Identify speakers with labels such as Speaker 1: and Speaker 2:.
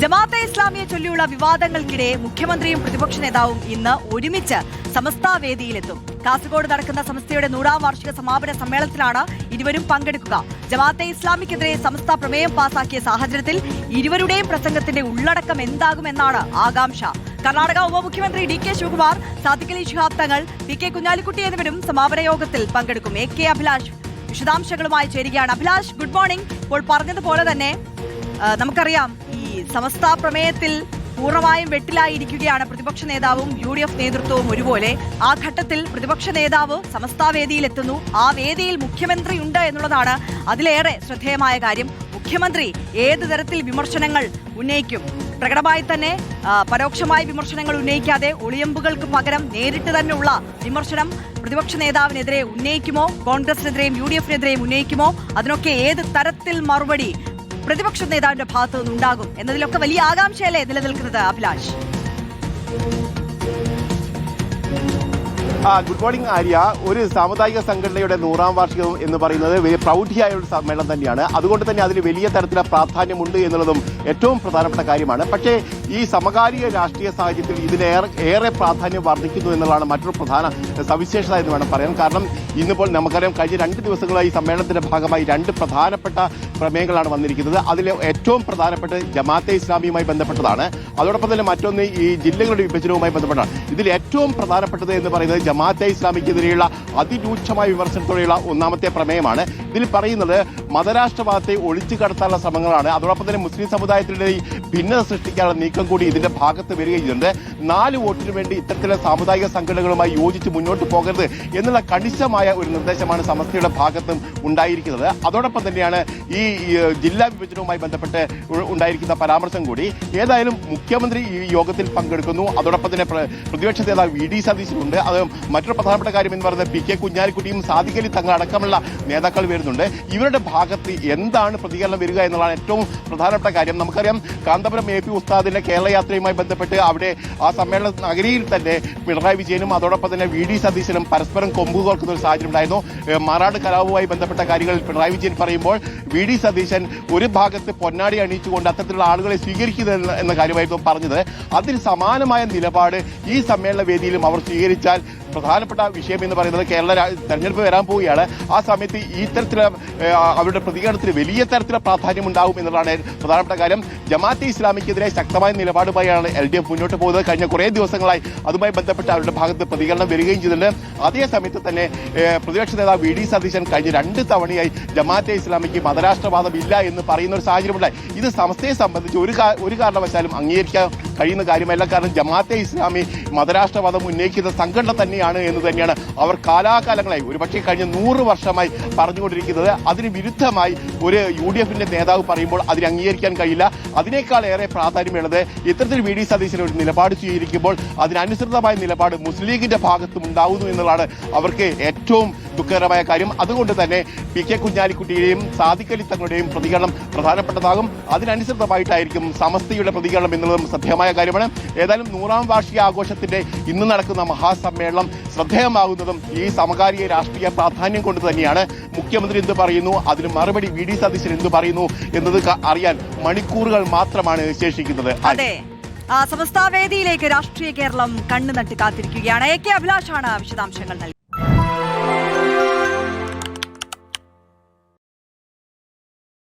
Speaker 1: ജമാഅത്തെ ഇസ്ലാമിയെ ചൊല്ലിയുള്ള വിവാദങ്ങൾക്കിടെ മുഖ്യമന്ത്രിയും പ്രതിപക്ഷ നേതാവും ഇന്ന് ഒരുമിച്ച് സമസ്ത വേദിയിലെത്തും. കാസർഗോഡ് നടക്കുന്ന സമസ്തയുടെ 100ാം വാർഷിക സമാപന സമ്മേളനത്തിലാണ് ഇരുവരും പങ്കെടുക്കുക. ജമാഅത്തെ ഇസ്ലാമിക്കെതിരെ സമസ്ത പ്രമേയം പാസാക്കിയ സാഹചര്യത്തിൽ ഇരുവരുടെയും പ്രസംഗത്തിന്റെ ഉള്ളടക്കം എന്താകുമെന്നാണ് ആകാംക്ഷ. കർണാടക ഉപമുഖ്യമന്ത്രി ഡി.കെ. ശിവകുമാർ, സാദിഖ് അലി ശിഹാബ് തങ്ങൾ, പി.കെ. കുഞ്ഞാലിക്കുട്ടി എന്നിവരും സമാപന യോഗത്തിൽ പങ്കെടുക്കും. എ.കെ. അഭിലാഷ് വിശദാംശങ്ങളുമായി ചേരുകയാണ്. Abhilash, good morning. ഇപ്പോൾ പറഞ്ഞതുപോലെ തന്നെ നമുക്കറിയാം, ഈ സമസ്ത പ്രമേയത്തിൽ പൂർണ്ണമായും വെട്ടിലായിരിക്കുകയാണ് പ്രതിപക്ഷ നേതാവും UDF നേതൃത്വവും ഒരുപോലെ. ആ ഘട്ടത്തിൽ പ്രതിപക്ഷ നേതാവ് സമസ്ത വേദിയിലെത്തുന്നു. ആ വേദിയിൽ മുഖ്യമന്ത്രി ഉണ്ട് എന്നുള്ളതാണ് അതിലേറെ ശ്രദ്ധേയമായ കാര്യം. മുഖ്യമന്ത്രി ഏത് തരത്തിൽ വിമർശനങ്ങൾ ഉന്നയിക്കും? പ്രകടമായി തന്നെ പരോക്ഷമായ വിമർശനങ്ങൾ ഉന്നയിക്കാതെ ഒളിയമ്പുകൾക്ക് പകരം നേരിട്ട് തന്നെയുള്ള വിമർശനം പ്രതിപക്ഷ നേതാവിനെതിരെ ഉന്നയിക്കുമോ? കോൺഗ്രസിനെതിരെയും UDF-നെതിരെയും ഉന്നയിക്കുമോ? അതിനൊക്കെ ഏത് തരത്തിൽ മറുപടി പ്രതിപക്ഷ നേതാവിന്റെ ഭാഗത്തു നിന്നുണ്ടാകും എന്നതിലൊക്കെ വലിയ ആകാംക്ഷയല്ലേ നിലനിൽക്കുന്നത്, അഭിലാഷ്?
Speaker 2: Good morning Arya. ഒരു സാമുദായിക സംഘടനയുടെ 100ാം വാർഷികം എന്ന് പറയുന്നത് വലിയ പ്രൗഢിയായ ഒരു സമ്മേളനം തന്നെയാണ്. അതുകൊണ്ട് തന്നെ അതിന് വലിയ തരത്തിലുള്ള പ്രാധാന്യമുണ്ട് എന്നുള്ളതും ഏറ്റവും പ്രധാനപ്പെട്ട കാര്യമാണ്. പക്ഷേ ഈ സമകാലിക രാഷ്ട്രീയ സാഹചര്യത്തിൽ ഇതിന് ഏറെ പ്രാധാന്യം വർദ്ധിക്കുന്നു എന്നുള്ളതാണ് മറ്റൊരു പ്രധാന സവിശേഷത എന്ന് വേണം പറയാൻ. കാരണം ഇന്നിപ്പോൾ നമുക്കറിയാം, കഴിഞ്ഞ 2 ദിവസങ്ങളായി ഈ സമ്മേളനത്തിന്റെ ഭാഗമായി 2 പ്രധാനപ്പെട്ട പ്രമേയങ്ങളാണ് വന്നിരിക്കുന്നത്. അതിൽ ഏറ്റവും പ്രധാനപ്പെട്ട ജമാഅത്തെ ഇസ്ലാമിയുമായി ബന്ധപ്പെട്ടതാണ്. അതോടൊപ്പം തന്നെ മറ്റൊന്ന് ഈ ജില്ലകളുടെ വിഭജനവുമായി ബന്ധപ്പെട്ടാണ്. ഇതിൽ ഏറ്റവും പ്രധാനപ്പെട്ടത് എന്ന് പറയുന്നത് ജമാഅത്തെ ഇസ്ലാമിക്കെതിരെയുള്ള അതിരൂക്ഷമായ വിമർശനത്തോടെയുള്ള 1ാമത്തെ പ്രമേയമാണ്. ഇതിൽ പറയുന്നത് മതരാഷ്ട്രവാദത്തെ ഒളിച്ചു കടത്താനുള്ള ശ്രമങ്ങളാണ്. അതോടൊപ്പം തന്നെ മുസ്ലിം സമുദായത്തിലെ ഭിന്നത സൃഷ്ടിക്കാനുള്ള നീക്കം കൂടി ഇതിന്റെ ഭാഗത്ത് വരികയുണ്ട്. 4 വോട്ടിന് വേണ്ടി ഇത്തരത്തിലുള്ള സാമുദായിക സംഘടനകളുമായി യോജിച്ച് മുന്നോട്ട് പോകരുത് എന്നുള്ള കണിശമായ ഒരു നിർദ്ദേശമാണ് സമസ്തയുടെ ഭാഗത്തും ഉണ്ടായിരിക്കുന്നത്. അതോടൊപ്പം തന്നെയാണ് ഈ ജില്ലാ വിഭജനവുമായി ബന്ധപ്പെട്ട് ഉണ്ടായിരിക്കുന്ന പരാമർശം കൂടി. ഏതായാലും മുഖ്യമന്ത്രി ഈ യോഗത്തിൽ പങ്കെടുക്കുന്നു. അതോടൊപ്പം തന്നെ പ്രതിപക്ഷ നേതാവ് VD സതീശനുണ്ട്. അത് മറ്റൊരു പ്രധാനപ്പെട്ട കാര്യം എന്ന് പറയുന്നത് പി.കെ. കുഞ്ഞാലിക്കുട്ടിയും സാദിഖ് അലി തങ്ങൾ അടക്കമുള്ള നേതാക്കൾ വരുന്നുണ്ട്. ഇവരുടെ ഭാഗത്ത് എന്താണ് പ്രതികരണം വരിക എന്നുള്ളതാണ് ഏറ്റവും പ്രധാനപ്പെട്ട കാര്യം. നമുക്കറിയാം, കാന്തപുരം AP ഉസ്താദിന്റെ കേരള യാത്രയുമായി ബന്ധപ്പെട്ട് അവിടെ ആ സമ്മേളന നഗരിയിൽ തന്നെ പിണറായി വിജയനും അതോടൊപ്പം തന്നെ VD സതീശനും പരസ്പരം കൊമ്പ് കോർക്കുന്ന ഒരു സാഹചര്യം ഉണ്ടായിരുന്നു. മാറാട് കലാപവുമായി ബന്ധപ്പെട്ട കാര്യങ്ങൾ പിണറായി വിജയൻ പറയുമ്പോൾ VD സതീശൻ ഒരു ഭാഗത്ത് പൊന്നാടി അണിയിച്ചുകൊണ്ട് അത്തരത്തിലുള്ള ആളുകളെ സ്വീകരിക്കുന്നത് എന്ന കാര്യമായിരുന്നു പറഞ്ഞത്. അതിന് സമാനമായ നിലപാട് ഈ സമ്മേളന വേദിയിലും അവർ സ്വീകരിച്ചാൽ പ്രധാനപ്പെട്ട വിഷയം എന്ന് പറയുന്നത് കേരള തെരഞ്ഞെടുപ്പ് വരാൻ പോവുകയാണ്. ആ സമയത്ത് ഈ തരത്തിലുള്ള അവരുടെ പ്രതികരണത്തിന് വലിയ തരത്തിലുള്ള പ്രാധാന്യം ഉണ്ടാവും എന്നുള്ളതാണ് പ്രധാനപ്പെട്ട കാര്യം. ജമാഅത്തെ ഇസ്ലാമിക്കെതിരെ ശക്തമായ നിലപാടുമായാണ് LDF മുന്നോട്ട് പോകുന്നത്. കഴിഞ്ഞ കുറേ ദിവസങ്ങളായി അതുമായി ബന്ധപ്പെട്ട് അവരുടെ ഭാഗത്ത് പ്രതികരണം വരികയും ചെയ്തിട്ടുണ്ട്. അതേ സമയത്ത് തന്നെ പ്രതിപക്ഷ നേതാവ് VD സതീശൻ കഴിഞ്ഞ 2 തവണയായി ജമാഅത്തെ ഇസ്ലാമിക്ക് മതരാഷ്ട്രവാദം ഇല്ല എന്ന് പറയുന്ന ഒരു സാഹചര്യമുണ്ടായി. ഇത് സമസ്തയെ സംബന്ധിച്ച് ഒരു കാരണവശാലും അംഗീകരിക്കാൻ കഴിയുന്ന കാര്യമല്ല. കാരണം ജമാഅത്തെ ഇസ്ലാമി മതരാഷ്ട്രവാദം ഉന്നയിക്കുന്ന സംഘടന തന്നെയാണ് എന്ന് തന്നെയാണ് അവർ കാലാകാലങ്ങളായി, ഒരുപക്ഷെ കഴിഞ്ഞ 100 വർഷമായി പറഞ്ഞുകൊണ്ടിരിക്കുന്നത്. അതിന് വിരുദ്ധമായി ഒരു UDF-ന്റെ നേതാവ് പറയുമ്പോൾ അതിന് അംഗീകരിക്കാൻ കഴിയില്ല. അതിനേക്കാൾ ഏറെ പ്രാധാന്യമുള്ളത് ഇത്തരത്തിൽ VD സതീശൻ ഒരു നിലപാട് സ്വീകരിക്കുമ്പോൾ അതിനനുസൃതമായ നിലപാട് മുസ്ലിം ലീഗിന്റെ ഭാഗത്തും ഉണ്ടാവുന്നു എന്നുള്ളതാണ് അവർക്ക് ഏറ്റവും ദുഃഖകരമായ കാര്യം. അതുകൊണ്ട് തന്നെ പി.കെ. കുഞ്ഞാലിക്കുട്ടിയുടെയും സാദിഖ് അലി തങ്ങളുടെയും പ്രതികരണം പ്രധാനപ്പെട്ടതാകും. അതിനനുസൃതമായിട്ടായിരിക്കും സമസ്തയുടെ പ്രതികരണം എന്നുള്ളതും ശ്രദ്ധേയമായ കാര്യമാണ്. ഏതായാലും 100ാം വാർഷിക ആഘോഷത്തിന്റെ ഇന്ന് നടക്കുന്ന മഹാസമ്മേളനം ശ്രദ്ധേയമാകുന്നതും ഈ സമകാലിക രാഷ്ട്രീയ പ്രാധാന്യം കൊണ്ട് തന്നെയാണ്. മുഖ്യമന്ത്രി എന്ത് പറയുന്നു, അതിന് മറുപടി VD സതീശൻ എന്ത് പറയുന്നു എന്നത് അറിയാൻ മണിക്കൂറുകൾ മാത്രമാണ് ശേഷിക്കുന്നത്.
Speaker 1: അതെ, സമസ്ത വേദിയിലേക്ക് രാഷ്ട്രീയ കേരളം കണ്ണു നട്ട് കാത്തിരിക്കുകയാണ്. A.K. അഭിലാഷാണ് വിശദാംശങ്ങൾ നൽകിയത്.